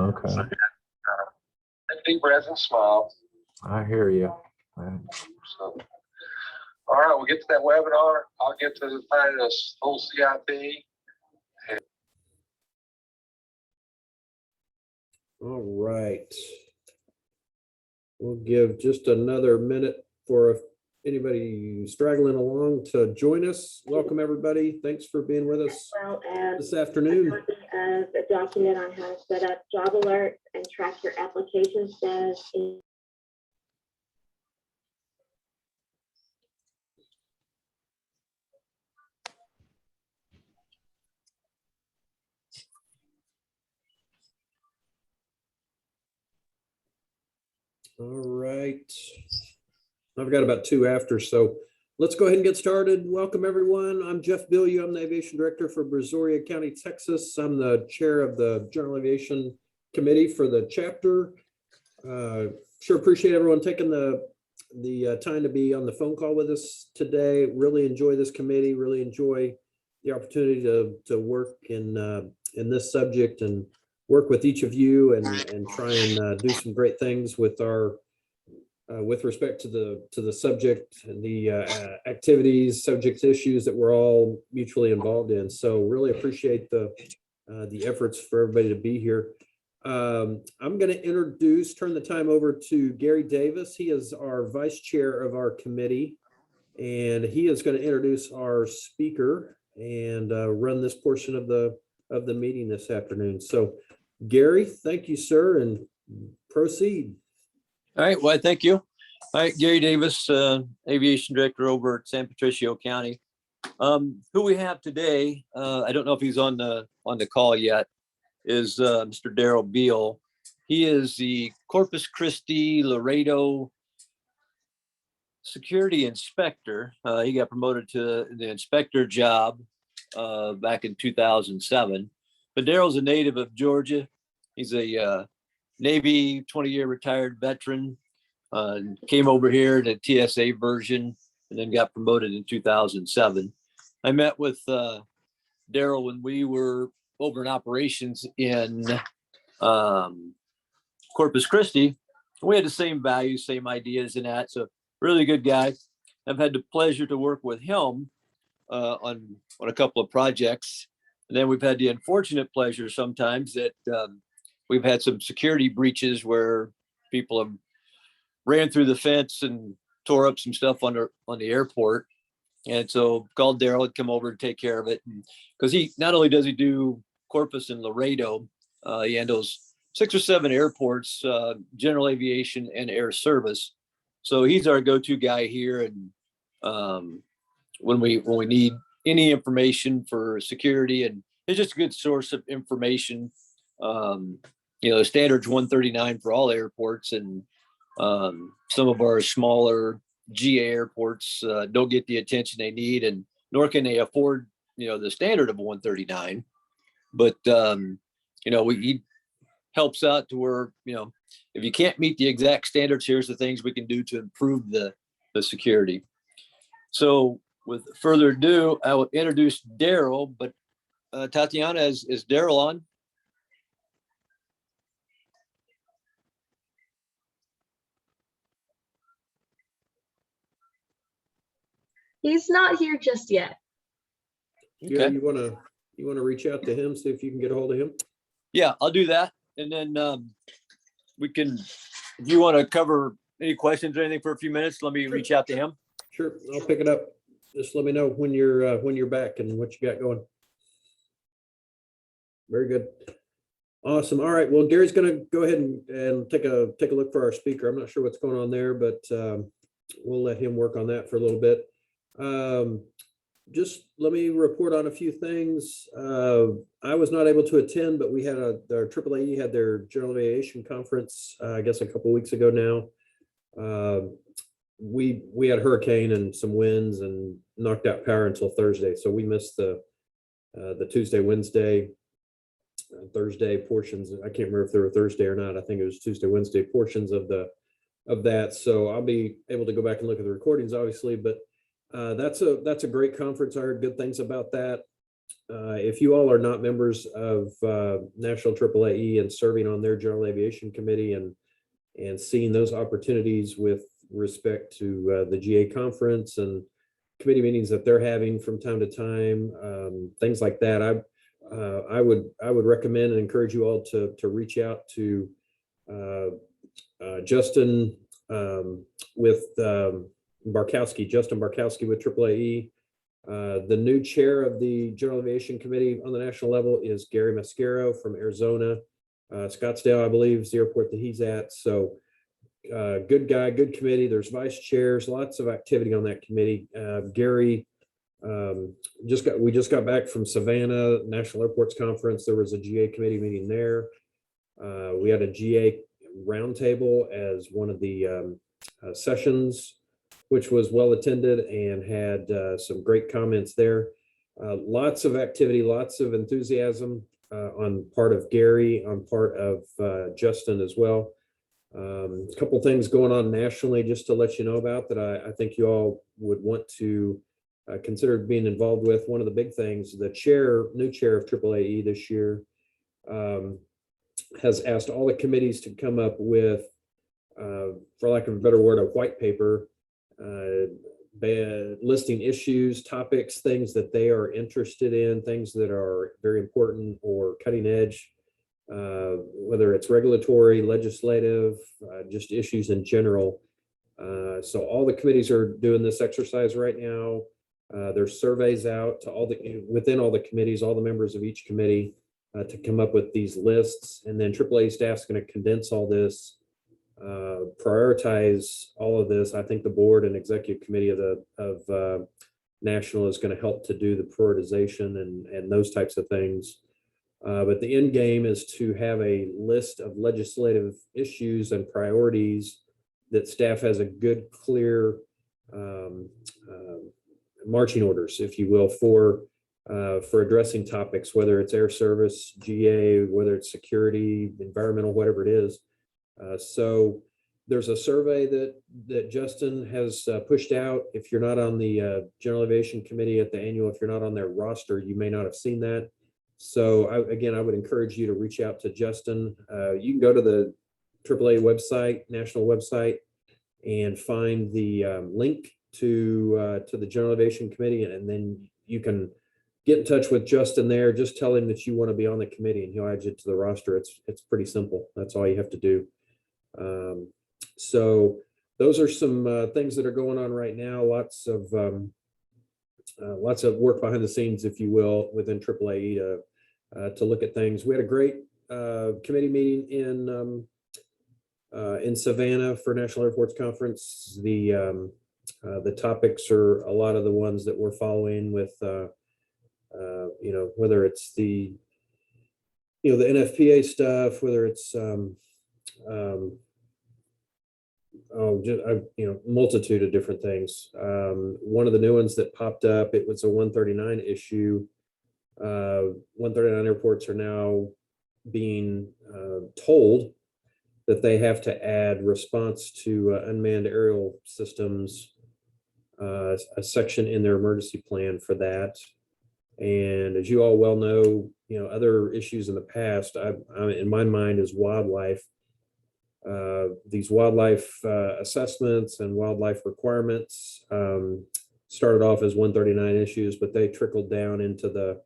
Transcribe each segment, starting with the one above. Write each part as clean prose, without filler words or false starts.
Okay. So, take a deep breath and smile. I hear you. So, all right, we'll get to that webinar. I'll get to finding this whole CIP. All right. We'll give just another minute for anybody straggling along to join us. Welcome, everybody. Thanks for being with us this afternoon. A document on how to set up job alerts and track your application status. All right. I've got about 2 after, so let's go ahead and get started. Welcome, everyone. I'm Jeff Bilyeu. I'm the Aviation Director for Brazoria County, Texas. I'm the chair of the General Aviation Committee for the chapter. Sure appreciate everyone taking the time to be on the phone call with us today. Really enjoy this committee. Really enjoy the opportunity to work in this subject and work with each of you and try and do some great things with our with respect to the subject and the activities, subject issues that we're all mutually involved in. So really appreciate the efforts for everybody to be here. I'm going to turn the time over to Gary Davis. He is our vice chair of our committee, and he is going to introduce our speaker and run this portion of the meeting this afternoon. So Gary, thank you, sir, and proceed. All right, well, thank you. All right, Gary Davis, Aviation Director over at San Patricio County. Who we have today, I don't know if he's on the call yet, is Mr. Daryl Beal. He is the Corpus Christi Laredo security inspector. He got promoted to the inspector job back in 2007. But Daryl's a native of Georgia. He's a Navy 20-year retired veteran, came over here to TSA version and then got promoted in 2007. I met with Daryl when we were over in operations in Corpus Christi. We had the same values, same ideas and that. So really good guy. I've had the pleasure to work with him on a couple of projects. And then we've had the unfortunate pleasure sometimes that we've had some security breaches where people have ran through the fence and tore up some stuff on the airport. And so called Daryl to come over and take care of it. Because he not only does he do Corpus and Laredo, he handles 6 or 7 airports, general aviation and air service. So he's our go-to guy here. And when we need any information for security, and it's just a good source of information. The standard's 139 for all airports, and some of our smaller GA airports don't get the attention they need, and nor can they afford the standard of 139. But he helps out to where if you can't meet the exact standards, here's the things we can do to improve the security. So with further ado, I will introduce Daryl. But Tatiana, is Daryl on? He's not here just yet. Okay. Yeah, you want to reach out to him, see if you can get a hold of him? Yeah, I'll do that. And then we can, if you want to cover any questions or anything for a few minutes, let me reach out to him. Sure, I'll pick it up. Just let me know when you're back and what you got going. Very good. Awesome. All right. Well, Gary's going to go ahead and take a look for our speaker. I'm not sure what's going on there, but we'll let him work on that for a little bit. Just let me report on a few things. I was not able to attend, but we had our AAAE had their General Aviation Conference, I guess a couple of weeks ago now. We had a hurricane and some winds and knocked out power until Thursday. So we missed the Tuesday, Wednesday, Thursday portions. I can't remember if they were Thursday or not. I think it was Tuesday, Wednesday portions of that. So I'll be able to go back and look at the recordings, obviously, but that's a great conference. I heard good things about that. if you all are not members of National AAAE and serving on their General Aviation Committee and seeing those opportunities with respect to the GA conference and committee meetings that they're having from time to time, things like that, I would recommend and encourage you all to reach out to Justin with Justin Barkowski with AAAE. The new chair of the General Aviation Committee on the national level is Gary Mascaro from Arizona. Scottsdale, I believe, is the airport that he's at. So good guy, good committee. There's vice chairs, lots of activity on that committee. Gary, we just got back from Savannah National Airports Conference. There was a GA committee meeting there. We had a GA roundtable as one of the sessions, which was well attended and had some great comments there. Lots of activity, lots of enthusiasm on part of Gary, on part of Justin as well. A couple things going on nationally just to let you know about that I think you all would want to consider being involved with. One of the big things, the new chair of AAAE this year has asked all the committees to come up with, for lack of a better word, a white paper listing issues, topics, things that they are interested in, things that are very important or cutting edge, whether it's regulatory, legislative, just issues in general. So all the committees are doing this exercise right now. There's surveys out to within all the committees, all the members of each committee to come up with these lists. And then AAA staff's going to condense all this, prioritize all of this. I think the board and executive committee of National is going to help to do the prioritization and those types of things. But the end game is to have a list of legislative issues and priorities that staff has a good, clear marching orders, if you will, for addressing topics, whether it's air service, GA, whether it's security, environmental, whatever it is. So there's a survey that Justin has pushed out. If you're not on the General Aviation Committee at the annual, if you're not on their roster, you may not have seen that. So I would encourage you to reach out to Justin. You can go to the AAA website, national website, and find the link to the General Aviation Committee, and then you can get in touch with Justin there. Just tell him that you want to be on the committee, and he'll add you to the roster. It's pretty simple. That's all you have to do. So those are some things that are going on right now. Lots of work behind the scenes, if you will, within AAAE to look at things. We had a great committee meeting in Savannah for National Airports Conference. The topics are a lot of the ones that we're following with, whether it's the NFPA stuff, whether it's multitude of different things. One of the new ones that popped up, it was a 139 issue. 139 airports are now being told that they have to add response to unmanned aerial systems, a section in their emergency plan for that. And as you all well know, other issues in the past, in my mind, is wildlife. These wildlife assessments and wildlife requirements started off as 139 issues, but they trickled down into the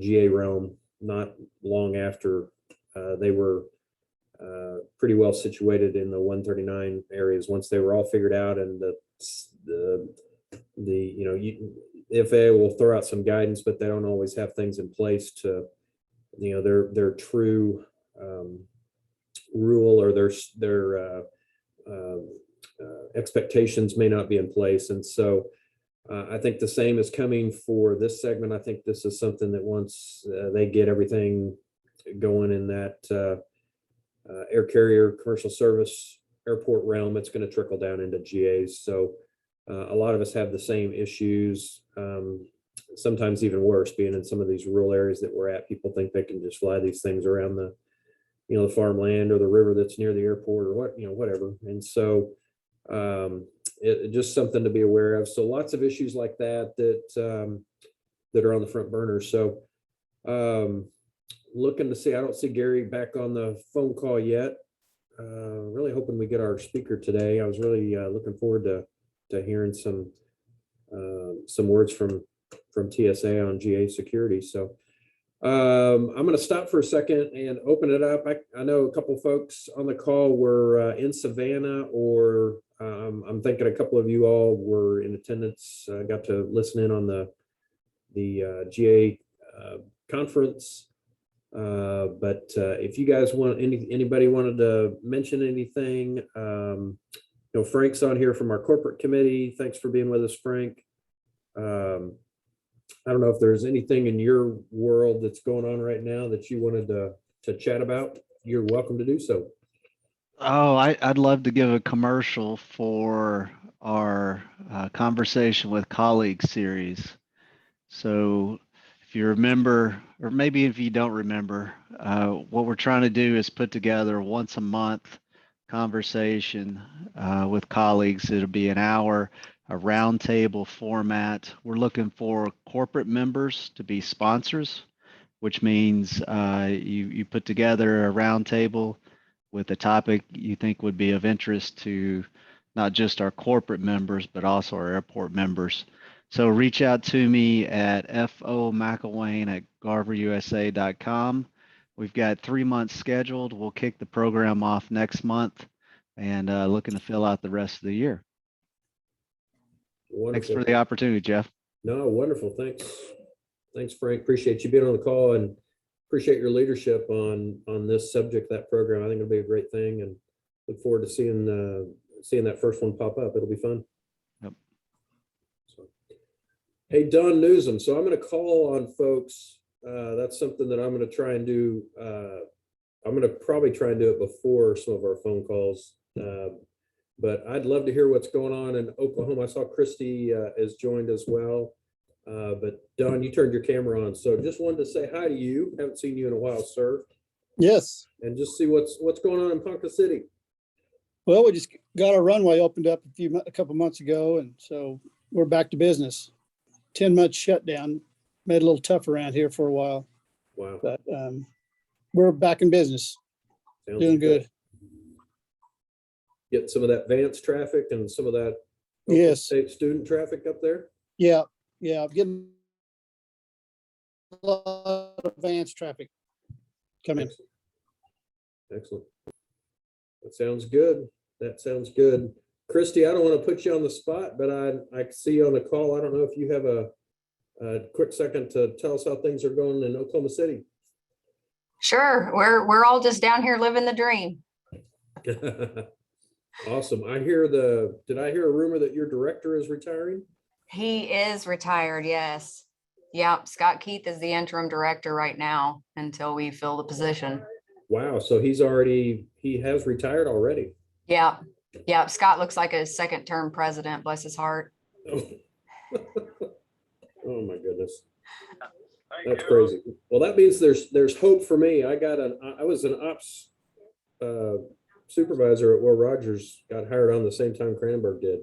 GA realm not long after they were pretty well situated in the 139 areas. Once they were all figured out, and the FAA will throw out some guidance, but they don't always have things in place to, their true rule or their expectations may not be in place. And so I think the same is coming for this segment. I think this is something that once they get everything going in that air carrier, commercial service, airport realm, it's going to trickle down into GAs. So a lot of us have the same issues, sometimes even worse, being in some of these rural areas that we're at. People think they can just fly these things around the farmland or the river that's near the airport or whatever. And so it just something to be aware of. So lots of issues like that that are on the front burner. So looking to see, I don't see Gary back on the phone call yet. Really hoping we get our speaker today. I was really looking forward to hearing some words from TSA on GA security. So I'm going to stop for a second and open it up. I know a couple folks on the call were in Savannah, or I'm thinking a couple of you all were in attendance, got to listen in on the GA conference. But if you guys want, anybody wanted to mention anything, Frank's on here from our corporate committee. Thanks for being with us, Frank. I don't know if there's anything in your world that's going on right now that you wanted to chat about. You're welcome to do so. Oh, I'd love to give a commercial for our Conversation with Colleagues series. So if you remember, or maybe if you don't remember, what we're trying to do is put together once a month conversation with colleagues. It'll be an hour, a roundtable format. We're looking for corporate members to be sponsors, which means you put together a roundtable with a topic you think would be of interest to not just our corporate members, but also our airport members. So reach out to me at fomcilwain@garverusa.com. We've got 3 months scheduled. We'll kick the program off next month and looking to fill out the rest of the year. Wonderful. Thanks for the opportunity, Jeff. No, wonderful. Thanks, Frank. Appreciate you being on the call and appreciate your leadership on this subject, that program. I think it'll be a great thing, and look forward to seeing that first one pop up. It'll be fun. Yep. So, hey, Don Newsom. So I'm going to call on folks. That's something that I'm going to try and do. I'm going to probably try and do it before some of our phone calls. But I'd love to hear what's going on in Oklahoma. I saw Christy has joined as well. But Don, you turned your camera on. So just wanted to say hi to you. Haven't seen you in a while, sir. Yes. And just see what's going on in Ponca City. Well, we just got our runway opened up a couple months ago, and so we're back to business. 10-month shutdown made it a little tough around here for a while, Wow. but we're back in business, Sounds doing good. Get some of that Vance traffic and some of that Yes. state student traffic up there. Yeah, getting a lot of advanced traffic coming. Excellent. That sounds good. Christy, I don't want to put you on the spot, but I see you on the call. I don't know if you have a quick second to tell us how things are going in Oklahoma City. Sure. We're all just down here living the dream. Awesome. Did I hear a rumor that your director is retiring? He is retired. Yes. Yep. Scott Keith is the interim director right now until we fill the position. Wow. So he has retired already. Yeah. Yeah. Scott looks like a second term president. Bless his heart. Oh, oh my goodness. That's crazy. Well, that means there's hope for me. I was an ops supervisor at Will Rogers, got hired on the same time Cranberg did.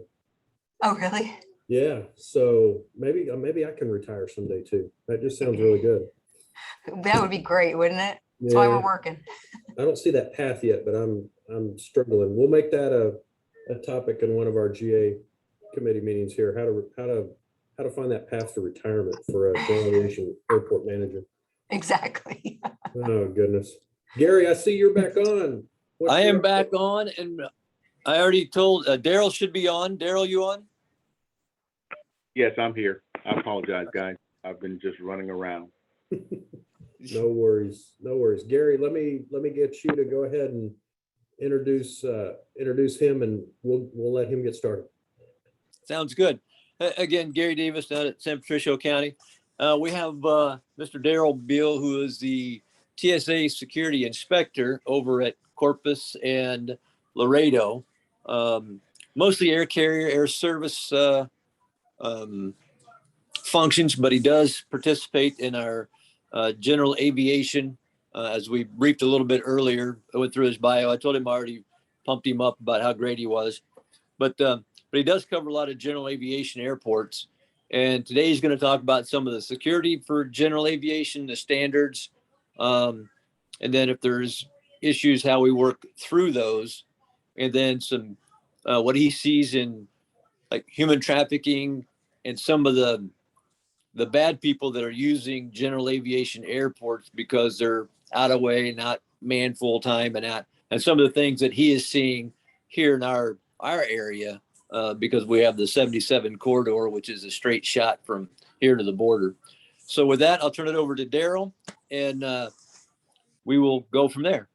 Oh, really? Yeah. So maybe I can retire someday too. That just sounds really good. That would be great, wouldn't it? That's Yeah. why we're working. I don't see that path yet, but I'm struggling. We'll make that a topic in one of our GA committee meetings here. How to find that path to retirement for a general aviation airport manager. Exactly. Oh goodness. Gary, I see you're back on. I am back on, and I already told Daryl should be on. Daryl, you on? Yes, I'm here. I apologize, guys. I've been just running around. No worries. Gary, let me get you to go ahead and introduce him, and we'll let him get started. Sounds good. Again, Gary Davis down at San Patricio County. We have Mr. Daryl Beal, who is the TSA security inspector over at Corpus and Laredo. Mostly air carrier, air service functions, but he does participate in our general aviation. As we briefed a little bit earlier, I went through his bio. I told him I already pumped him up about how great he was, but he does cover a lot of general aviation airports. And today he's going to talk about some of the security for general aviation, the standards, and then if there's issues, how we work through those, and then some what he sees in like human trafficking and some of the bad people that are using general aviation airports because they're out of way, not manned full time, and some of the things that he is seeing here in our area because we have the 77 corridor, which is a straight shot from here to the border. So with that, I'll turn it over to Daryl, and we will go from there.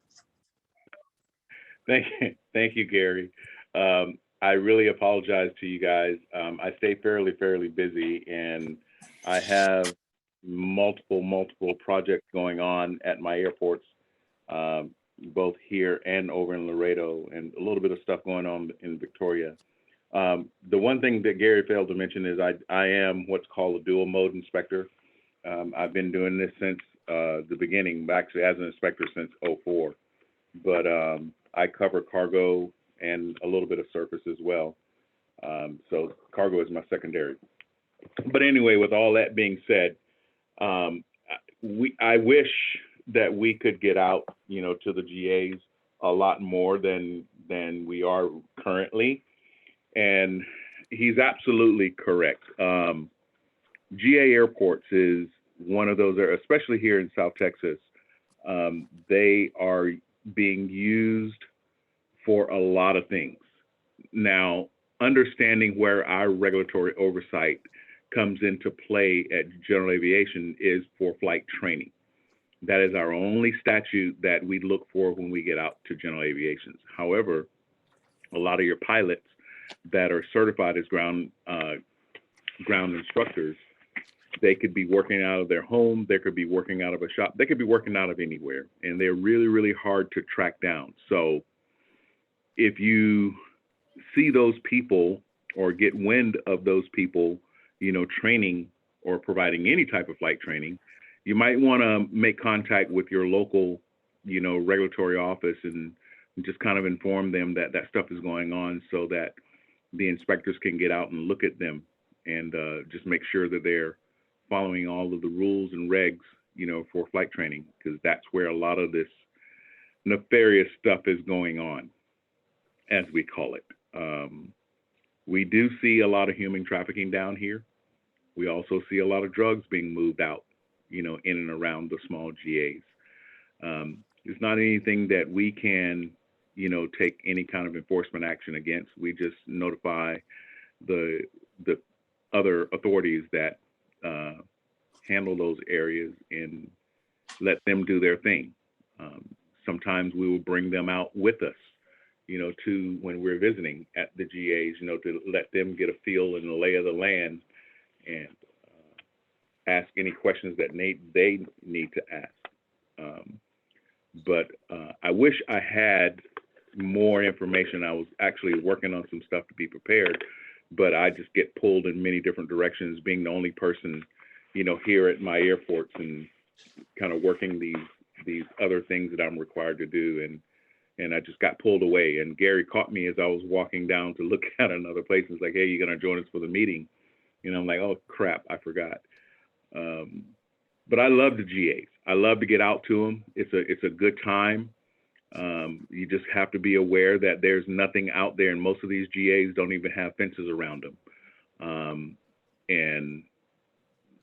Thank you, Gary. I really apologize to you guys. I stay fairly busy, and I have multiple projects going on at my airports, both here and over in Laredo, and a little bit of stuff going on in Victoria. The one thing that Gary failed to mention is I am what's called a dual mode inspector. I've been doing this since the beginning, actually as an inspector since '04, but I cover cargo and a little bit of surface as well. So cargo is my secondary. But anyway, with all that being said, I wish that we could get out, to the GAs a lot more than we are currently. And he's absolutely correct. GA airports is one of those, especially here in South Texas, they are being used for a lot of things. Now, understanding where our regulatory oversight comes into play at general aviation is for flight training. That is our only statute that we look for when we get out to general aviation. However, a lot of your pilots that are certified as ground instructors, they could be working out of their home, they could be working out of a shop, they could be working out of anywhere, and they're really hard to track down. So if you see those people or get wind of those people, training or providing any type of flight training, you might want to make contact with your local, regulatory office and just kind of inform them that that stuff is going on so that the inspectors can get out and look at them and just make sure that they're following all of the rules and regs, for flight training, because that's where a lot of this nefarious stuff is going on, as we call it. We do see a lot of human trafficking down here. We also see a lot of drugs being moved out, in and around the small GAs. It's not anything that we can, take any kind of enforcement action against. We just notify the other authorities that handle those areas and let them do their thing. Sometimes we will bring them out with us, to when we're visiting at the GAs, to let them get a feel and the lay of the land and ask any questions that they need to ask. But I wish I had more information. I was actually working on some stuff to be prepared, but I just get pulled in many different directions, being the only person, here at my airports and kind of working these other things that I'm required to do. And I just got pulled away. And Gary caught me as I was walking down to look at another place. It's like, hey, you're going to join us for the meeting. I'm like, oh, crap, I forgot. But I love the GAs. I love to get out to them. It's a good time. You just have to be aware that there's nothing out there, and most of these GAs don't even have fences around them. And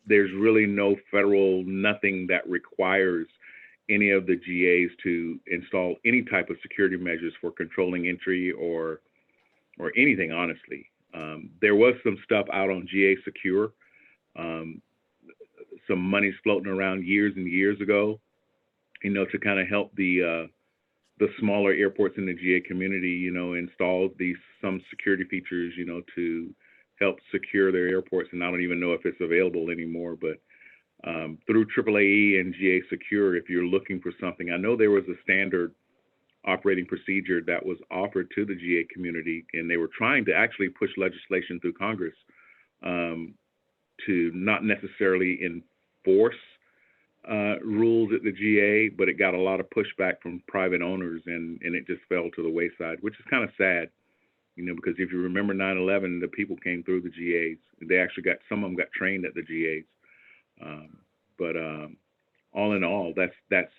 there's really no federal nothing that requires any of the GAs to install any type of security measures for controlling entry or anything, honestly. There was some stuff out on GA Secure, some money's floating around years and years ago, to kind of help the smaller airports in the GA community, install some security features, to help secure their airports. And I don't even know if it's available anymore, but through AAAE and GA Secure, if you're looking for something, I know there was a standard operating procedure that was offered to the GA community, and they were trying to actually push legislation through Congress to not necessarily enforce rules at the GA, but it got a lot of pushback from private owners, and it just fell to the wayside, which is kind of sad, because if you remember 9/11, the people came through the GAs. They actually some of them got trained at the GAs. But all in all, that's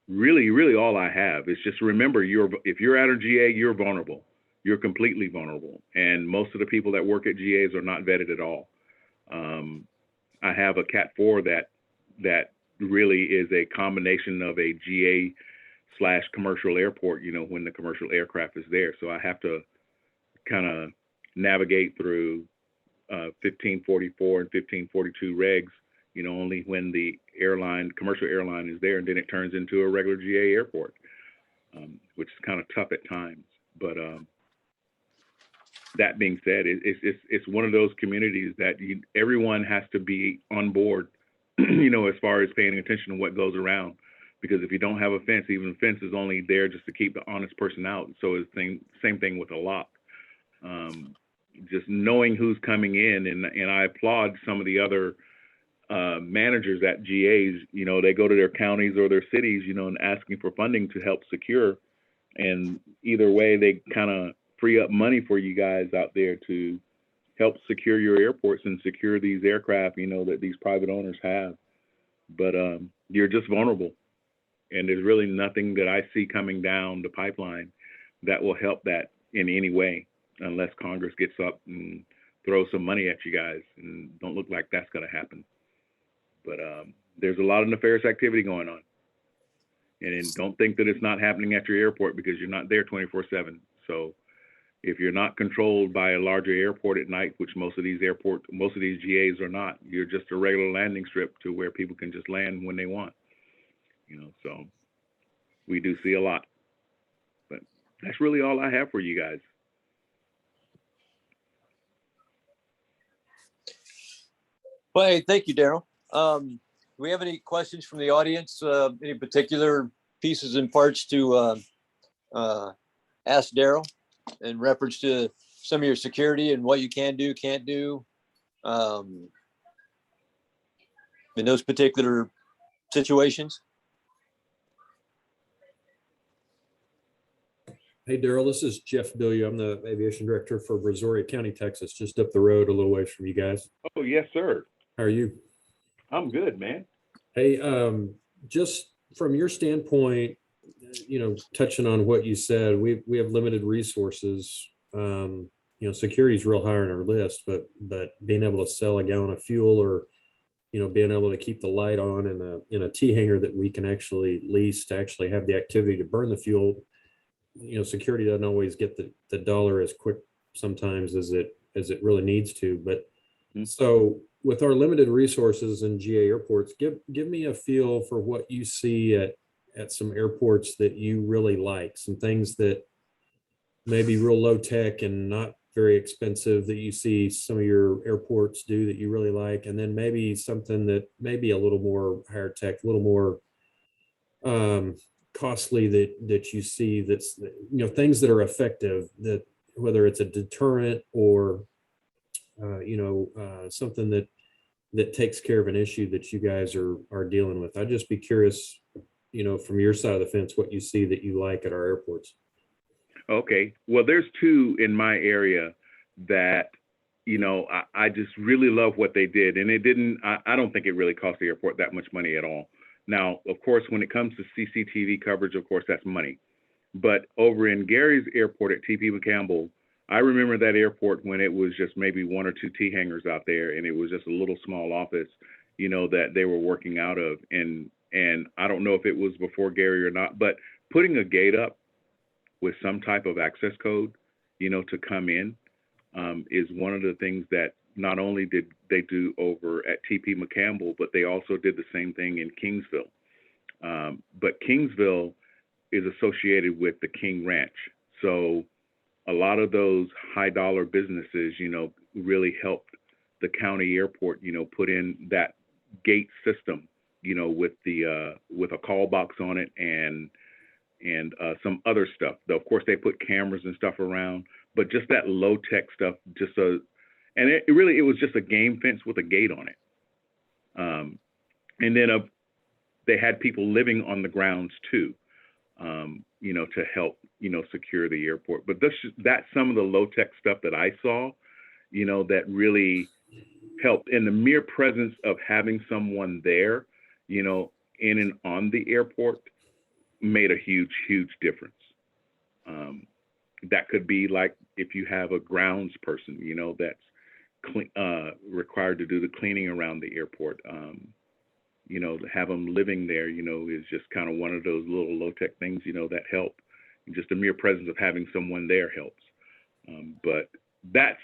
really all I have. It's just remember, if you're at a GA, you're vulnerable. You're completely vulnerable. And most of the people that work at GAs are not vetted at all. I have a Cat 4 that really is a combination of a GA/commercial airport, when the commercial aircraft is there. So I have to kind of navigate through 1544 and 1542 regs, only when the commercial airline is there, and then it turns into a regular GA airport, which is kind of tough at times. But that being said, it's one of those communities that everyone has to be on board, as far as paying attention to what goes around. Because if you don't have a fence, even a fence is only there just to keep the honest person out. So it's the same thing with a lock. Just knowing who's coming in, and I applaud some of the other managers at GAs. They go to their counties or their cities, and asking for funding to help secure. And either way, they kind of free up money for you guys out there to help secure your airports and secure these aircraft, that these private owners have. But you're just vulnerable. And there's really nothing that I see coming down the pipeline that will help that in any way, unless Congress gets up and throws some money at you guys, and don't look like that's going to happen. But there's a lot of nefarious activity going on. And don't think that it's not happening at your airport, because you're not there 24/7. So if you're not controlled by a larger airport at night, which most of these GAs are not, you're just a regular landing strip to where people can just land when they want. So we do see a lot. But that's really all I have for you guys. Well, hey, thank you, Daryl. Do we have any questions from the audience? Any particular pieces and parts to ask Daryl in reference to some of your security and what you can do, can't do in those particular situations? Hey, Daryl, this is Jeff Billiou. I'm the aviation director for Brazoria County, Texas, just up the road a little ways from you guys. Oh, yes, sir. How are you? I'm good, man. Hey, just from your standpoint, touching on what you said, we have limited resources. Security is real high on our list, but being able to sell a gallon of fuel, or being able to keep the light on in a T hangar that we can actually lease to actually have the activity to burn the fuel. Security doesn't always get the dollar as quick sometimes as it really needs to. But so with our limited resources in GA airports, give me a feel for what you see at some airports that you really like, some things that may be real low tech and not very expensive that you see some of your airports do that you really like, and then maybe something that may be a little more higher tech, a little more costly that you see, that's things that are effective, that whether it's a deterrent or something that takes care of an issue that you guys are dealing with. I'd just be curious, from your side of the fence, what you see that you like at our airports. Okay, well, there's two in my area that I just really love what they did, and I don't think it really cost the airport that much money at all. Now, of course, when it comes to CCTV coverage, of course, that's money. But over in Gary's airport at TP McCampbell, I remember that airport when it was just maybe one or two T hangars out there, and it was just a little small office, that they were working out of. And I don't know if it was before Gary or not, but putting a gate up with some type of access code, to come in, is one of the things that not only did they do over at TP McCampbell, but they also did the same thing in Kingsville. But Kingsville is associated with the King Ranch. So a lot of those high dollar businesses, really helped the county airport, put in that gate system, with a call box on it and some other stuff. Though, of course, they put cameras and stuff around, but just that low tech stuff, and it was just a game fence with a gate on it. And then they had people living on the grounds too. to help, secure the airport. But that's some of the low tech stuff that I saw, that really helped. And the mere presence of having someone there, in and on the airport made a huge, huge difference. That could be like if you have a grounds person, that's required to do the cleaning around the airport. To have them living there, is just kind of one of those little low tech things, that help. Just the mere presence of having someone there helps. But that's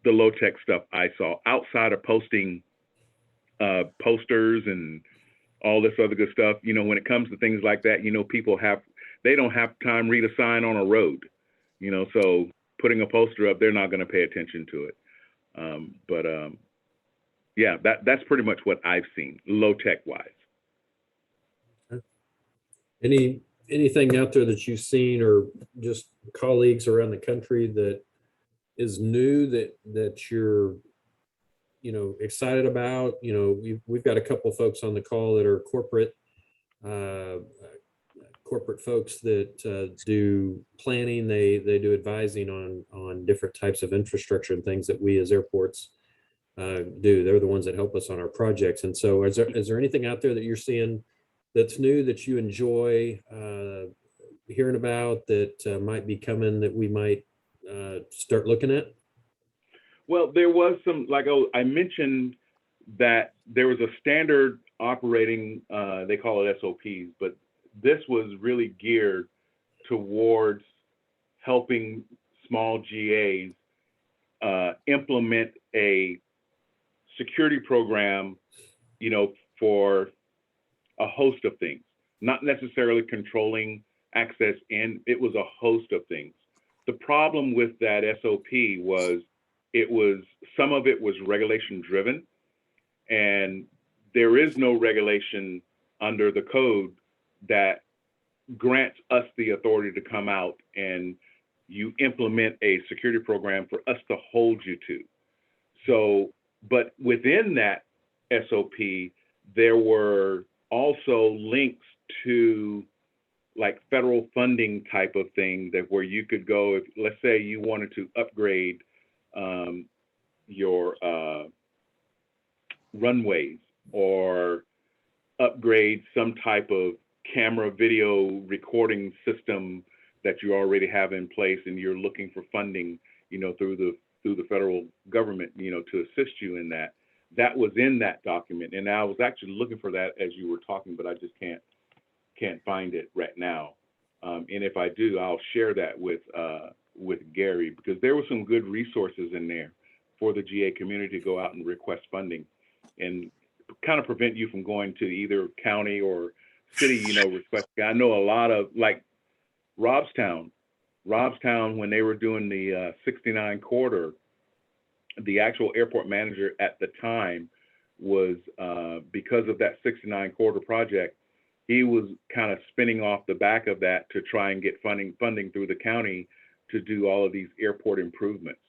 the low tech stuff I saw outside of posting posters and all this other good stuff. When it comes to things like that, people they don't have time to read a sign on a road, so putting a poster up, they're not going to pay attention to it. Yeah, that's pretty much what I've seen, low tech wise. Anything out there that you've seen, or just colleagues around the country that is new that you're excited about? We've got a couple folks on the call that are corporate folks that do planning. They do advising on different types of infrastructure and things that we as airports do. They're the ones that help us on our projects. And so is there anything out there that you're seeing that's new that you enjoy hearing about, that might be coming, that we might start looking at? Well, there was some, I mentioned that there was a standard operating, they call it SOPs, but this was really geared towards helping small GAs implement a security program, for a host of things, not necessarily controlling access in. It was a host of things. The problem with that SOP was some of it was regulation driven, and there is no regulation under the code that grants us the authority to come out and you implement a security program for us to hold you to. So, but within that SOP, there were also links to like federal funding type of thing, that where you could go, if let's say you wanted to upgrade your runways, or upgrade some type of camera video recording system that you already have in place, and you're looking for funding, through the federal government, to assist you in that. That was in that document, and I was actually looking for that as you were talking, but I just can't find it right now. And if I do, I'll share that with Gary, because there were some good resources in there for the GA community to go out and request funding, and kind of prevent you from going to either county or city, request. I know a lot of, like Robstown, when they were doing the 69 corridor, the actual airport manager at the time was, because of that 69 corridor project, he was kind of spinning off the back of that to try and get funding through the county to do all of these airport improvements,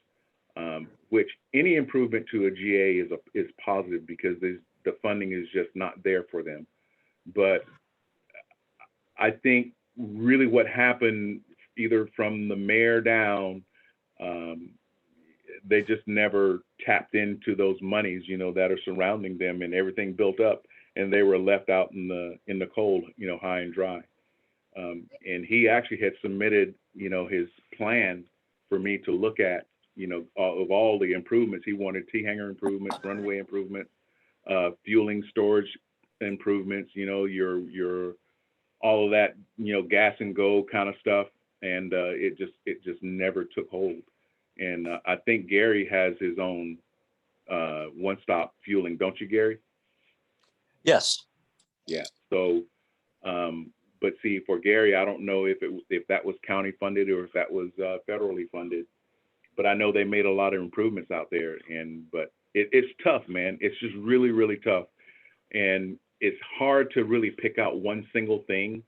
which any improvement to a GA is positive, because the funding is just not there for them. But I think really what happened, either from the mayor down, they just never tapped into those monies, that are surrounding them, and everything built up, and they were left out in the cold, high and dry. And he actually had submitted, his plan for me to look at, of all the improvements. He wanted T-hanger improvements, runway improvements, fueling storage improvements, your all of that, gas and go kind of stuff. And it just never took hold. And I think Gary has his own one-stop fueling, don't you, Gary? Yes. Yeah. So, but see, for Gary, I don't know if that was county funded or if that was federally funded. But I know they made a lot of improvements out there. But it's tough, man. It's just really, really tough. And it's hard to really pick out one single thing,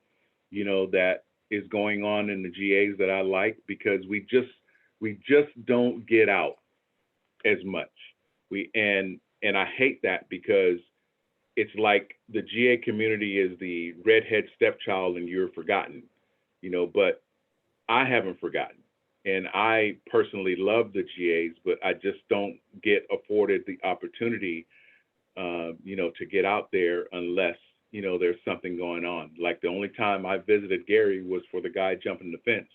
that is going on in the GAs that I like, because we just don't get out as much. And I hate that, because it's like the GA community is the redhead stepchild and you're forgotten. but I haven't forgotten. And I personally love the GAs, but I just don't get afforded the opportunity, to get out there unless, there's something going on. Like the only time I visited Gary was for the guy jumping the fence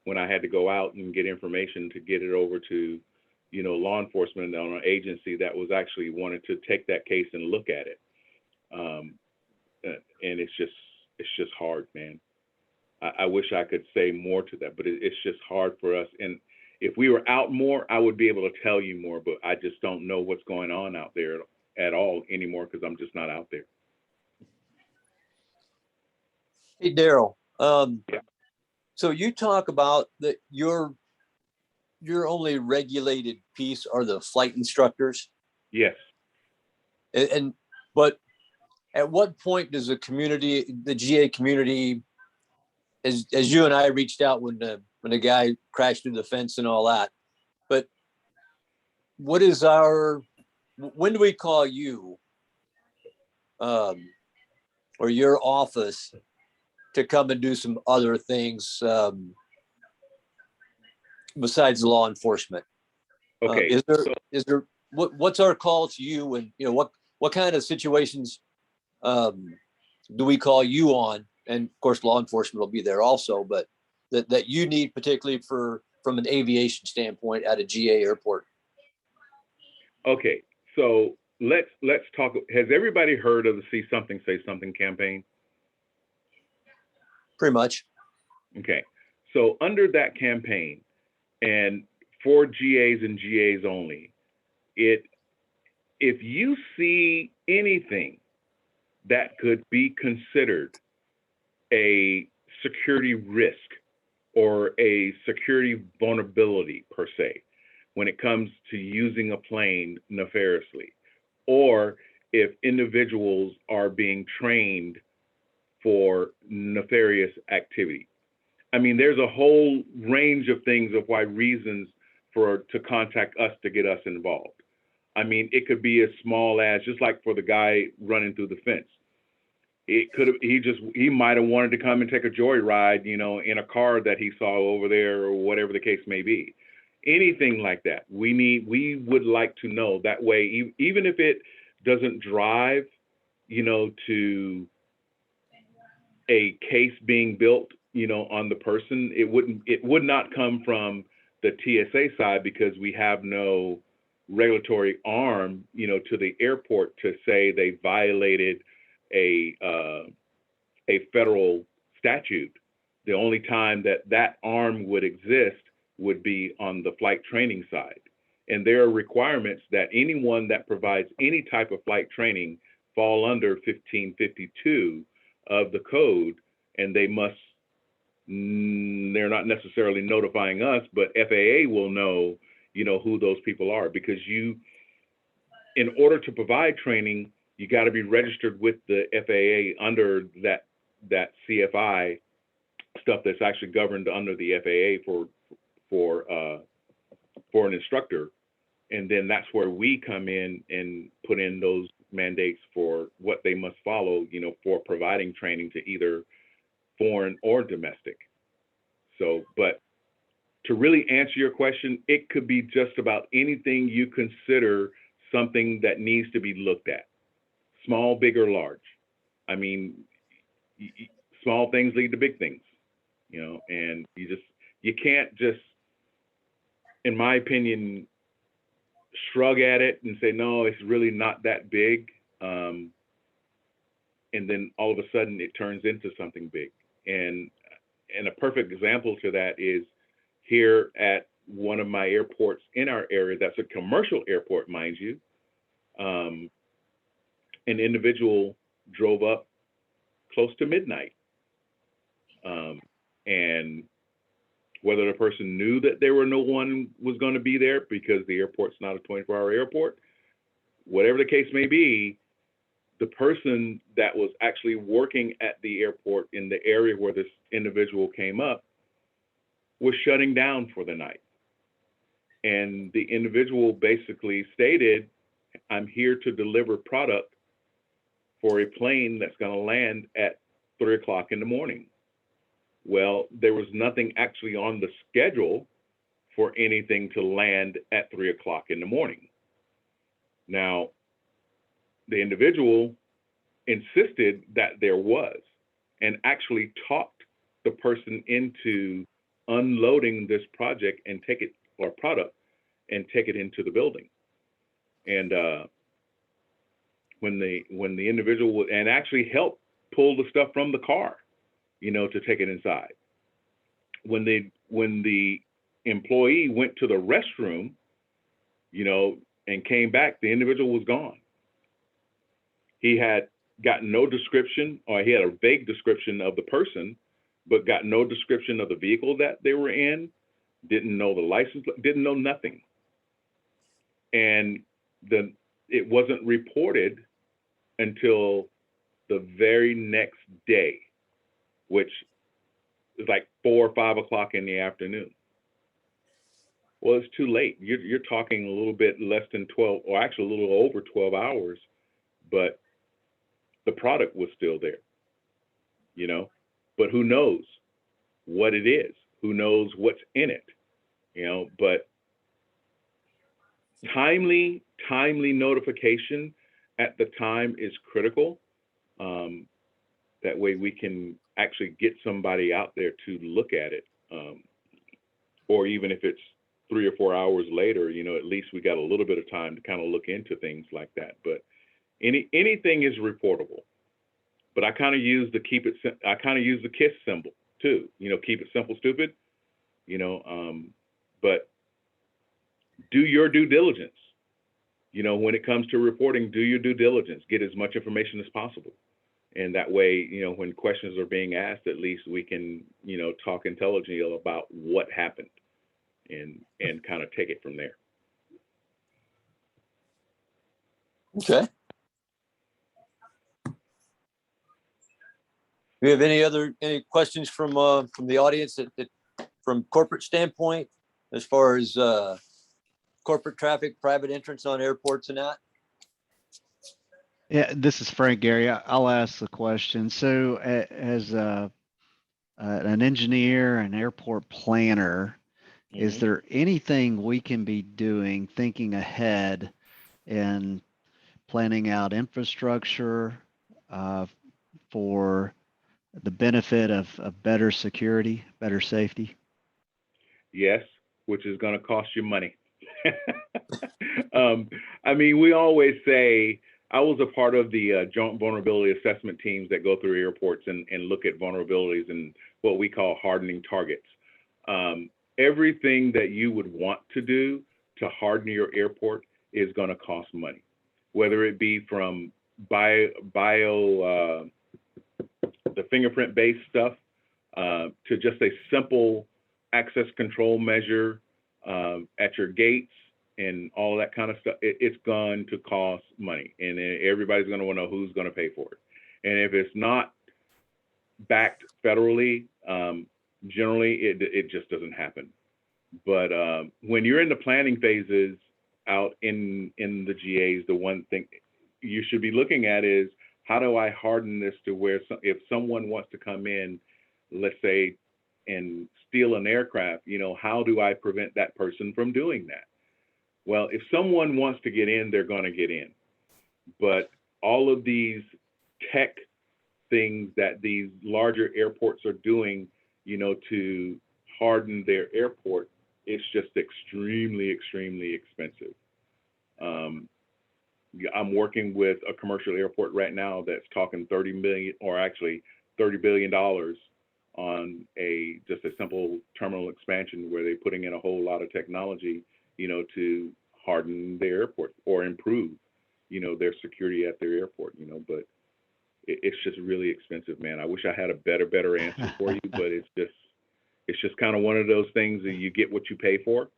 when I had to go out and get information to get it over to, law enforcement on an agency that was actually wanted to take that case and look at it. And it's just hard, man. I wish I could say more to that, but it's just hard for us. And if we were out more, I would be able to tell you more, but I just don't know what's going on out there at all anymore because I'm just not out there. Hey, Daryl. Yeah. So you talk about that your only regulated piece are the flight instructors. Yes. But at what point does the GA community, as you and I reached out when the guy crashed through the fence and all that, but when do we call you or your office to come and do some other things besides law enforcement? Okay. Is there what's our call to you, and what kind of situations do we call you on? And of course, law enforcement will be there also, but that you need particularly from an aviation standpoint at a GA airport. Okay, so let's talk. Has everybody heard of the See Something, Say Something campaign? Pretty much. Okay, so under that campaign, and for GAs and GAs only, if you see anything that could be considered a security risk or a security vulnerability per se, when it comes to using a plane nefariously, or if individuals are being trained for nefarious activity. I mean, there's a whole range of things of why reasons to contact us to get us involved. I mean, it could be as small as, just like for the guy running through the fence. It could have, he might have wanted to come and take a joyride, in a car that he saw over there or whatever the case may be. Anything like that, we would like to know. That way, even if it doesn't drive, to a case being built, on the person, it would not come from the TSA side, because we have no regulatory arm, to the airport to say they violated a federal statute. The only time that arm would exist would be on the flight training side. And there are requirements that anyone that provides any type of flight training fall under 1552 of the code, and they're not necessarily notifying us, but FAA will know, who those people are, because in order to provide training, you got to be registered with the FAA under that CFI stuff that's actually governed under the FAA for an instructor. And then that's where we come in and put in those mandates for what they must follow, for providing training to either foreign or domestic. So, but to really answer your question, it could be just about anything you consider something that needs to be looked at, small, big, or large. I mean, small things lead to big things, and you can't just, in my opinion, shrug at it and say, no, it's really not that big. And then all of a sudden it turns into something big. And a perfect example to that is here at one of my airports in our area. That's a commercial airport, mind you. An individual drove up close to midnight. And whether the person knew that no one was going to be there, because the airport's not a 24-hour airport, whatever the case may be, the person that was actually working at the airport in the area where this individual came up was shutting down for the night. And the individual basically stated, I'm here to deliver product for a plane that's going to land at 3 o'clock in the morning. Well, there was nothing actually on the schedule for anything to land at 3 o'clock in the morning. Now, the individual insisted that there was, and actually talked the person into unloading this project and take it, or product, and take it into the building. And when the individual and actually helped pull the stuff from the car, you know, to take it inside. When the employee went to the restroom, you know, and came back, the individual was gone. He had gotten no description, or he had a vague description of the person, but got no description of the vehicle that they were in, didn't know the license, didn't know nothing. And it wasn't reported until the very next day, which is like 4 or 5 o'clock in the afternoon. Well, it's too late. You're talking a little bit less than 12, or actually a little over 12 hours, but the product was still there, you know? But who knows what it is? Who knows what's in it, you know? But timely notification at the time is critical. That way we can actually get somebody out there to look at it. Or even if it's 3 or 4 hours later, you know, at least we got a little bit of time to kind of look into things like that. But anything is reportable. But I kind of use the KISS symbol too, you know, keep it simple, stupid, you know, but do your due diligence. You know, when it comes to reporting, do your due diligence, get as much information as possible. And that way, you know, when questions are being asked, at least we can, you know, talk intelligently about what happened and kind of take it from there. Okay. Do you have any questions from the audience that from corporate standpoint, as far as corporate traffic, private entrance on airports and that? Yeah, this is Frank Gary. I'll ask the question. So as an engineer, an airport planner, is there anything we can be doing, thinking ahead and planning out infrastructure for the benefit of better security, better safety? Yes, which is going to cost you money. I mean, we always say, I was a part of the joint vulnerability assessment teams that go through airports and look at vulnerabilities and what we call hardening targets. Everything that you would want to do to harden your airport is going to cost money, whether it be from the fingerprint-based stuff to just a simple access control measure at your gates and all that kind of stuff. It's going to cost money, and everybody's going to want to know who's going to pay for it. And if it's not backed federally, generally it just doesn't happen. But when you're in the planning phases out in the GAs, the one thing you should be looking at is, how do I harden this to where if someone wants to come in, let's say, and steal an aircraft, you know, how do I prevent that person from doing that? Well, if someone wants to get in, they're going to get in. But all of these tech things that these larger airports are doing, you know, to harden their airport, it's just extremely, extremely expensive. I'm working with a commercial airport right now that's talking $30 billion on just a simple terminal expansion where they're putting in a whole lot of technology, you know, to harden their airport or improve, you know, their security at their airport, you know. But it's just really expensive, man. I wish I had a better answer for you, but it's just kind of one of those things that you get what you pay for.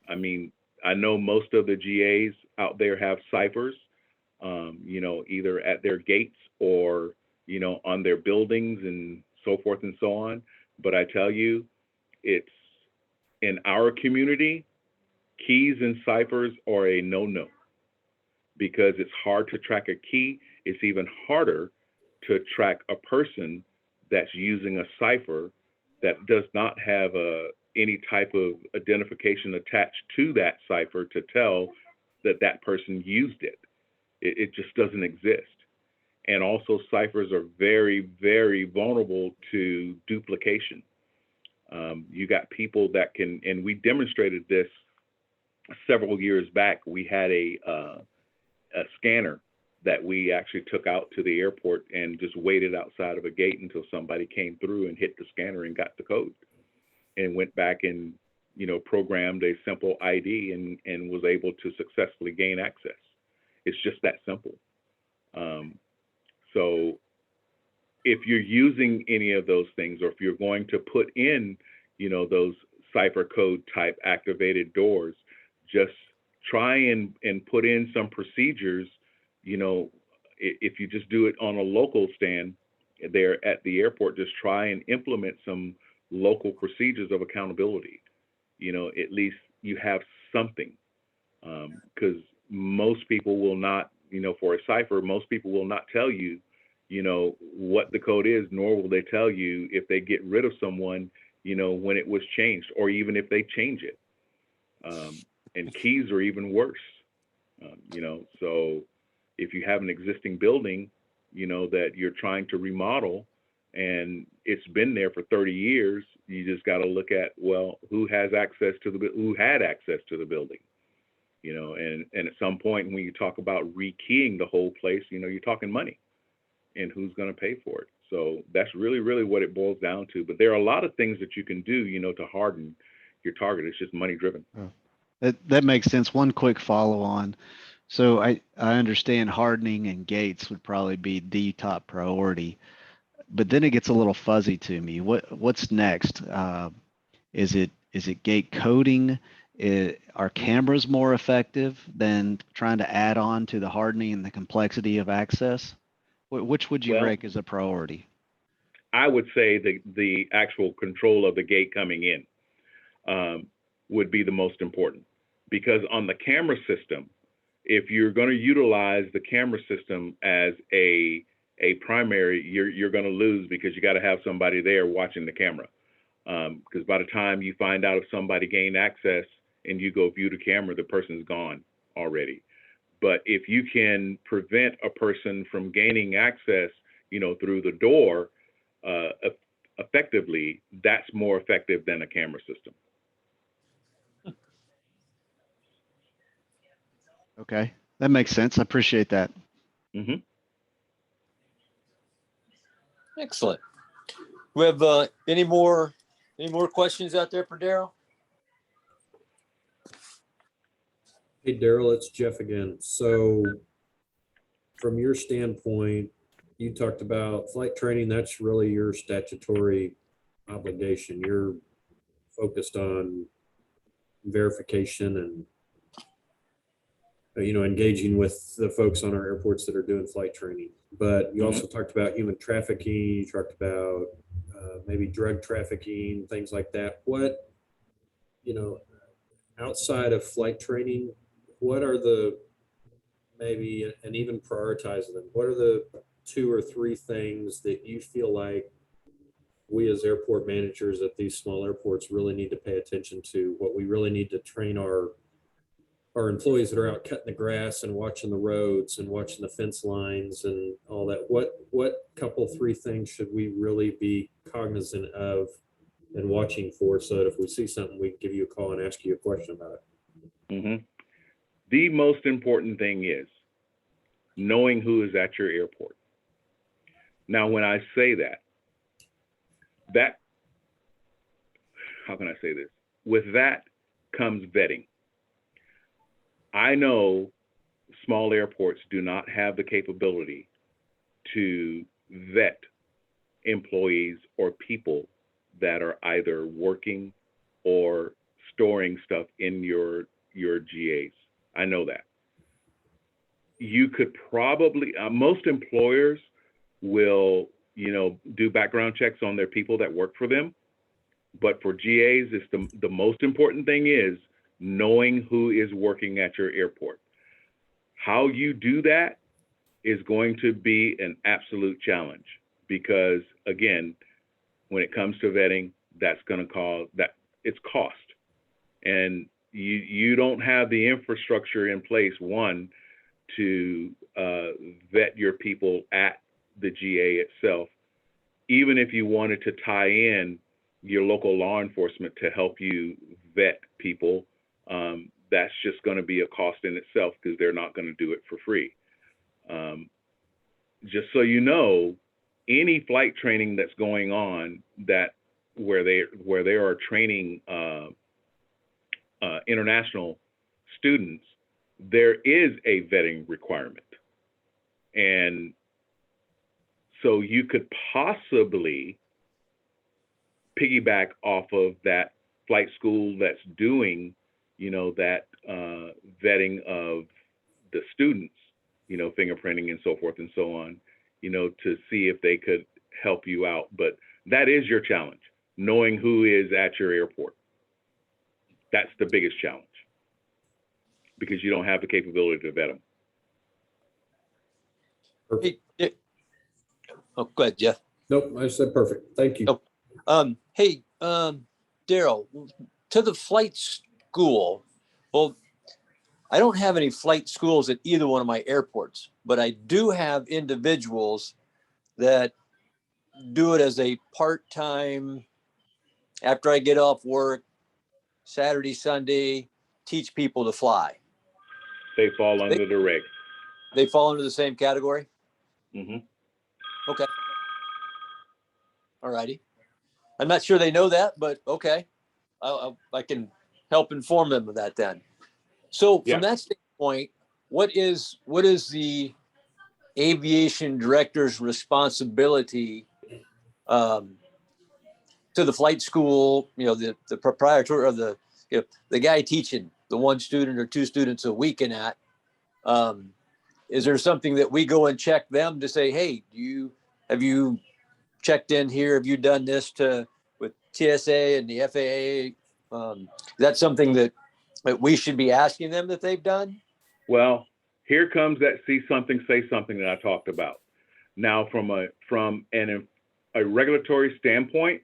I mean, I know most of the GAs out there have ciphers, you know, either at their gates or, you know, on their buildings and so forth and so on. But I tell you, it's in our community, keys and ciphers are a no-no because it's hard to track a key. It's even harder to track a person that's using a cipher that does not have any type of identification attached to that cipher to tell that that person used it. It just doesn't exist. And also ciphers are very, very vulnerable to duplication. You got people that can, and we demonstrated this several years back. We had a scanner that we actually took out to the airport and just waited outside of a gate until somebody came through and hit the scanner and got the code, and went back and, programmed a simple ID and was able to successfully gain access. It's just that simple. So if you're using any of those things, or if you're going to put in, those cipher code type activated doors, just try and put in some procedures. If you just do it on a local stand there at the airport, just try and implement some local procedures of accountability. At least you have something, because most people will not, for a cipher, most people will not tell you, what the code is, nor will they tell you if they get rid of someone, when it was changed, or even if they change it. And keys are even worse, so if you have an existing building, that you're trying to remodel and it's been there for 30 years, you just got to look at, well, who had access to the building, and at some point when you talk about rekeying the whole place, you're talking money and who's going to pay for it. So that's really, really what it boils down to. But there are a lot of things that you can do, to harden your target. It's just money driven. Oh, that makes sense. One quick follow on. So I understand hardening and gates would probably be the top priority, but then it gets a little fuzzy to me. What's next? Is it gate coding? Are cameras more effective than trying to add on to the hardening and the complexity of access? Which would you rank as a priority? I would say the actual control of the gate coming in would be the most important, because on the camera system, if you're going to utilize the camera system as a primary, you're going to lose, because you got to have somebody there watching the camera. Because by the time you find out if somebody gained access and you go view the camera, the person's gone already. But if you can prevent a person from gaining access, through the door effectively, that's more effective than a camera system. Okay, that makes sense. I appreciate that. Mm-hmm. Excellent. We have any more questions out there for Daryl? Hey, Daryl, it's Jeff again. So from your standpoint, you talked about flight training. That's really your statutory obligation. You're focused on verification and, engaging with the folks on our airports that are doing flight training. But you also talked about human trafficking. You talked about maybe drug trafficking, things like that. What, outside of flight training, what are the, maybe, and even prioritizing them, what are the 2 or 3 things that you feel like we as airport managers at these small airports really need to pay attention to, what we really need to train our employees that are out cutting the grass and watching the roads and watching the fence lines and all that? What couple, 3 things should we really be cognizant of and watching for, so that if we see something, we can give you a call and ask you a question about it? Mm-hmm. The most important thing is knowing who is at your airport. Now, when I say that, how can I say this? With that comes vetting. I know small airports do not have the capability to vet employees or people that are either working or storing stuff in your GAs. I know that. You could probably, most employers will, do background checks on their people that work for them. But for GAs, it's the most important thing is knowing who is working at your airport. How you do that is going to be an absolute challenge, because again, when it comes to vetting, that's going to cause that it's cost. And you don't have the infrastructure in place, one, to vet your people at the GA itself. Even if you wanted to tie in your local law enforcement to help you vet people, that's just going to be a cost in itself because they're not going to do it for free. Just so you know, any flight training that's going on that where they are training international students, there is a vetting requirement. And so you could possibly piggyback off of that flight school that's doing, that vetting of the students, fingerprinting and so forth and so on, to see if they could help you out. But that is your challenge, knowing who is at your airport. That's the biggest challenge because you don't have the capability to vet them. Perfect. Hey, oh, go ahead, Jeff. Nope, I said perfect. Thank you. Oh. Hey, Daryl, to the flight school. Well, I don't have any flight schools at either one of my airports, but I do have individuals that do it as a part-time, after I get off work, Saturday, Sunday, teach people to fly. They fall under the reg. They fall into the same category? Mm-hmm. Okay. All righty. I'm not sure they know that, but okay. I can help inform them of that then. So from that standpoint, what is the aviation director's responsibility to the flight school, the proprietor of the guy teaching the one student or two students a week in that? Is there something that we go and check them to say, hey, have you checked in here? Have you done this with TSA and the FAA? That's something that we should be asking them that they've done? Well, here comes that see something, say something that I talked about. Now, from a regulatory standpoint,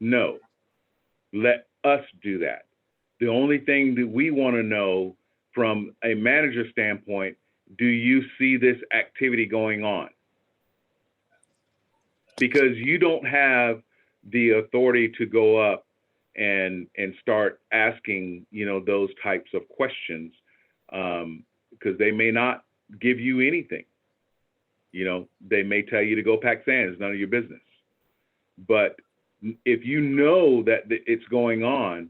no, let us do that. The only thing that we want to know from a manager standpoint, do you see this activity going on? Because you don't have the authority to go up and start asking, those types of questions, because they may not give you anything. They may tell you to go pack sand. It's none of your business. But if you know that it's going on,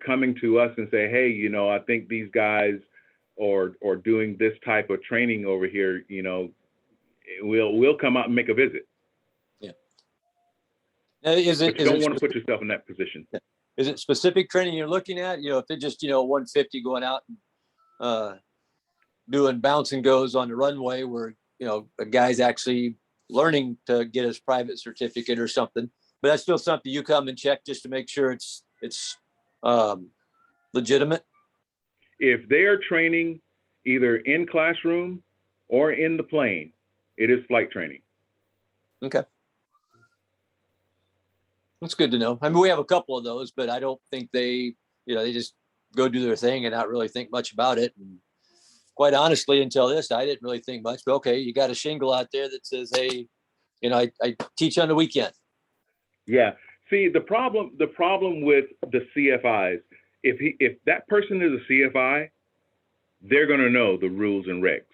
coming to us and say, hey, I think these guys are doing this type of training over here, we'll come out and make a visit. Yeah. But you don't want to put yourself in that position. Is it specific training you're looking at? If they're just, 150 going out and doing bounce and goes on the runway where, a guy's actually learning to get his private certificate or something, but that's still something you come and check just to make sure it's legitimate. If they are training either in classroom or in the plane, it is flight training. Okay. That's good to know. I mean, we have a couple of those, but I don't think they just go do their thing and not really think much about it. And quite honestly, until this, I didn't really think much, but okay, you got a shingle out there that says, hey, I teach on the weekend. Yeah. See, the problem with the CFIs, if that person is a CFI, they're going to know the rules and regs.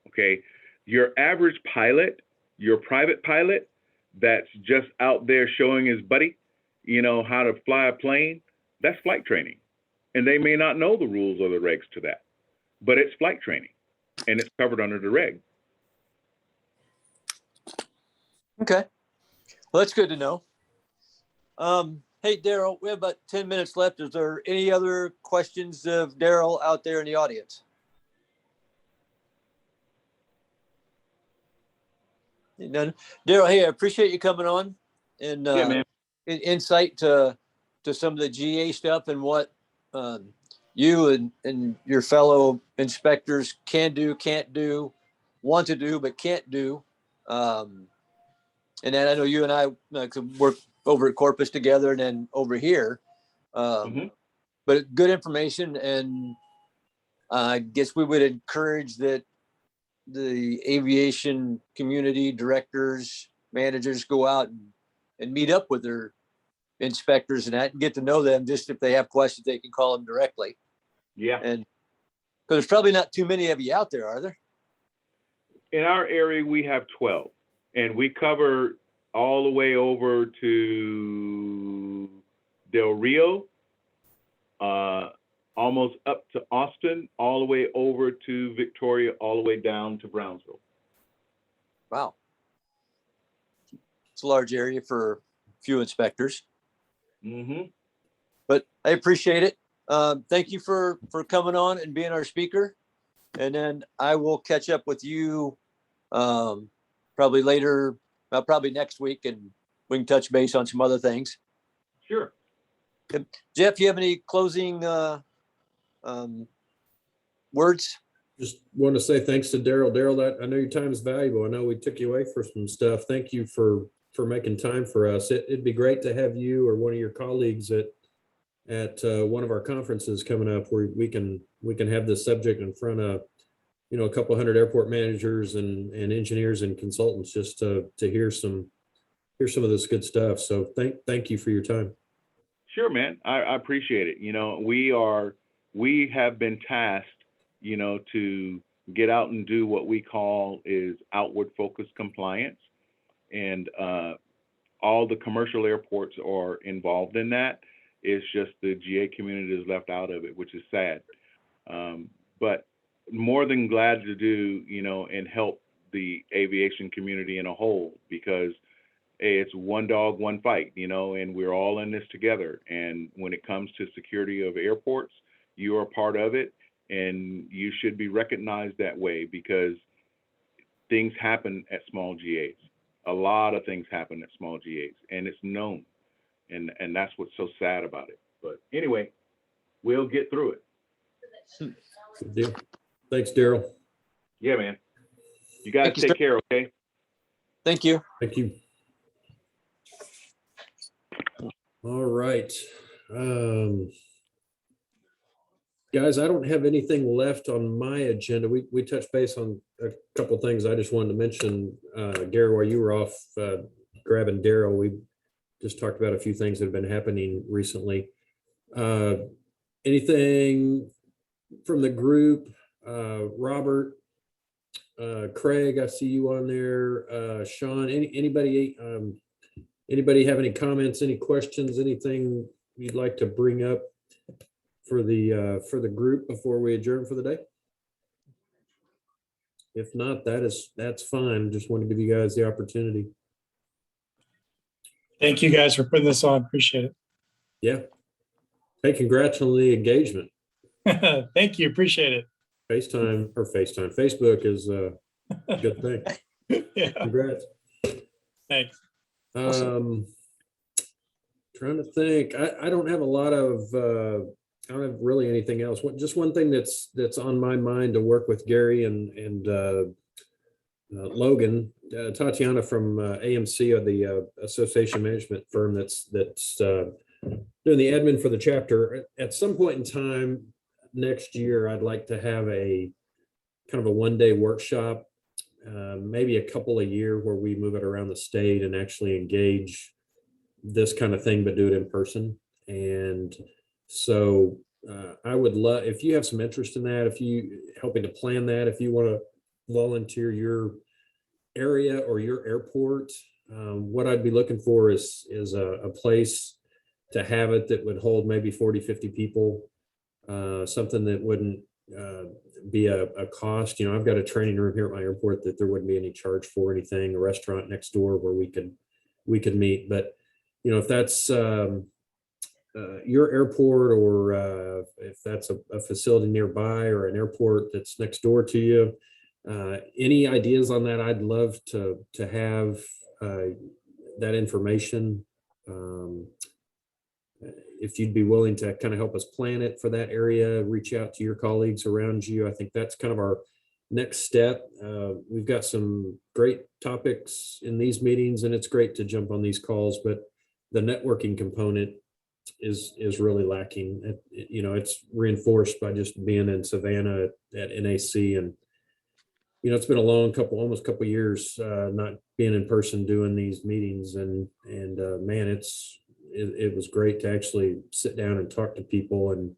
Okay. Your average pilot, your private pilot that's just out there showing his buddy, how to fly a plane, that's flight training. And they may not know the rules or the regs to that, but it's flight training and it's covered under the reg. Okay. Well, that's good to know. Hey, Daryl, we have about 10 minutes left. Is there any other questions of Daryl out there in the audience? None. Daryl, hey, I appreciate you coming on and insight to some of the GA stuff and what you and your fellow inspectors can do, can't do, want to do, but can't do And then I know you and I could work over at Corpus together and then over here. But good information. And I guess we would encourage that the aviation community directors, managers go out and meet up with their inspectors and that and get to know them. Just if they have questions, they can call them directly. Yeah. And because there's probably not too many of you out there, are there? In our area, we have 12, and we cover all the way over to Del Rio, almost up to Austin, all the way over to Victoria, all the way down to Brownsville. Wow. It's a large area for a few inspectors. But I appreciate it. Thank you for coming on and being our speaker. And then I will catch up with you probably later, probably next week, and we can touch base on some other things. Sure. Jeff, you have any closing words? Just want to say thanks to Daryl. Daryl, that I know your time is valuable. I know we took you away for some stuff. Thank you for making time for us. It'd be great to have you or one of your colleagues at one of our conferences coming up where we can have this subject in front of, a couple hundred airport managers and engineers and consultants, just to hear some of this good stuff. So thank you for your time. Sure, man. I appreciate it. We have been tasked, to get out and do what we call is outward focused compliance. And all the commercial airports are involved in that. It's just the GA community is left out of it, which is sad. But more than glad to do, and help the aviation community in a whole, because it's one dog, one fight, and we're all in this together. And when it comes to security of airports, you are part of it, and you should be recognized that way, because things happen at small GAs. A lot of things happen at small GAs, and it's known. And that's what's so sad about it. But anyway, we'll get through it. Good deal. Thanks, Daryl. Yeah, man. You guys take care, okay? Thank you. Thank you. All right. Guys, I don't have anything left on my agenda. We touched base on a couple things. I just wanted to mention, Gary, while you were off grabbing Daryl, we just talked about a few things that have been happening recently. Anything from the group? Robert, Craig, I see you on there. Sean, anybody have any comments, any questions, anything you'd like to bring up for the group before we adjourn for the day? If not, that's fine. Just want to give you guys the opportunity. Thank you guys for putting this on. Appreciate it. Yeah. Hey, congrats on the engagement. Thank you. Appreciate it. Facebook is a good thing. Yeah. Congrats. Thanks. Trying to think. I don't have a lot of I don't have really anything else. Just one thing that's on my mind to work with Gary and Logan, Tatiana from AMC, or the association management firm that's doing the admin for the chapter. At some point in time next year, I'd like to have a kind of a one-day workshop, maybe a couple a year, where we move it around the state and actually engage this kind of thing, but do it in person. And so I would love, if you have some interest in that, if you helping to plan that, if you want to volunteer your area or your airport, what I'd be looking for is a place to have it that would hold maybe 40, 50 people, something that wouldn't be a cost. I've got a training room here at my airport that there wouldn't be any charge for anything, a restaurant next door where we could meet. But if that's your airport, or if that's a facility nearby, or an airport that's next door to you, any ideas on that? I'd love to have that information. If you'd be willing to kind of help us plan it for that area, reach out to your colleagues around you. I think that's kind of our next step. We've got some great topics in these meetings, and it's great to jump on these calls, but the networking component is really lacking. It's reinforced by just being in Savannah at NAC, and it's been a almost couple years not being in person doing these meetings, and man, it was great to actually sit down and talk to people, and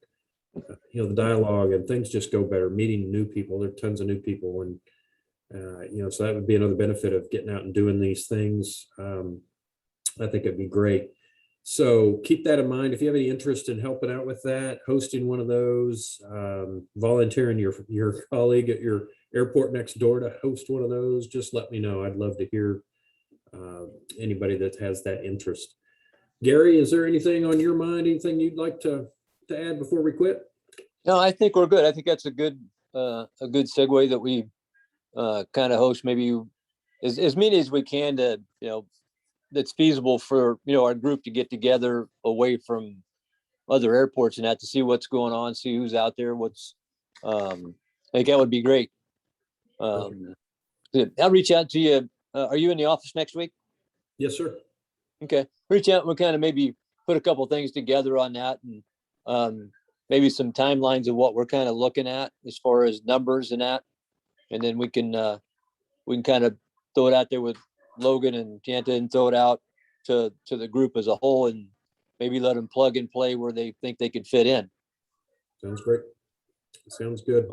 the dialogue and things just go better. Meeting new people, there are tons of new people, and so that would be another benefit of getting out and doing these things. I think it'd be great. So keep that in mind. If you have any interest in helping out with that, hosting one of those, volunteering your colleague at your airport next door to host one of those, just let me know. I'd love to hear anybody that has that interest. Gary, is there anything on your mind? Anything you'd like to add before we quit? No, I think we're good. I think that's a good segue that we kind of host maybe as many as we can to, that's feasible for, our group to get together away from other airports and that, to see what's going on, see who's out there, I think that would be great. Good. I'll reach out to you. Are you in the office next week? Yes, sir. Okay. Reach out. We'll kind of maybe put a couple of things together on that, and maybe some timelines of what we're kind of looking at as far as numbers and that. And then we can kind of throw it out there with Logan and Janta and throw it out to the group as a whole, and maybe let them plug and play where they think they can fit in. Sounds great. Sounds good.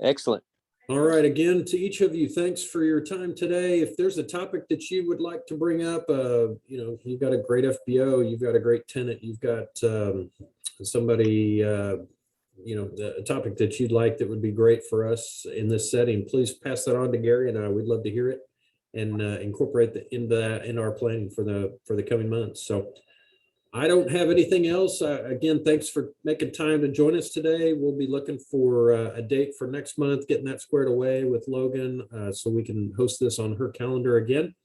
Excellent. All right. Again, to each of you, thanks for your time today. If there's a topic that you would like to bring up, you've got a great FBO, you've got a great tenant, you've got somebody, a topic that you'd like that would be great for us in this setting, please pass that on to Gary and I. We'd love to hear it and incorporate in our planning for the coming months. So I don't have anything else. Again, thanks for making time to join us today. We'll be looking for a date for next month, getting that squared away with Logan so we can host this on her calendar again.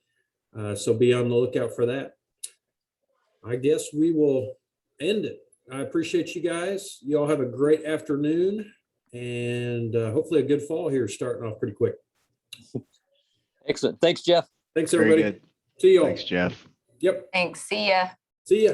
So be on the lookout for that. I guess we will end it. I appreciate you guys. You all have a great afternoon, and hopefully a good fall here starting off pretty quick. Excellent. Thanks, Jeff. Thanks, Very everybody. good. See you all. Thanks, Jeff. Yep. Thanks. See ya. See ya.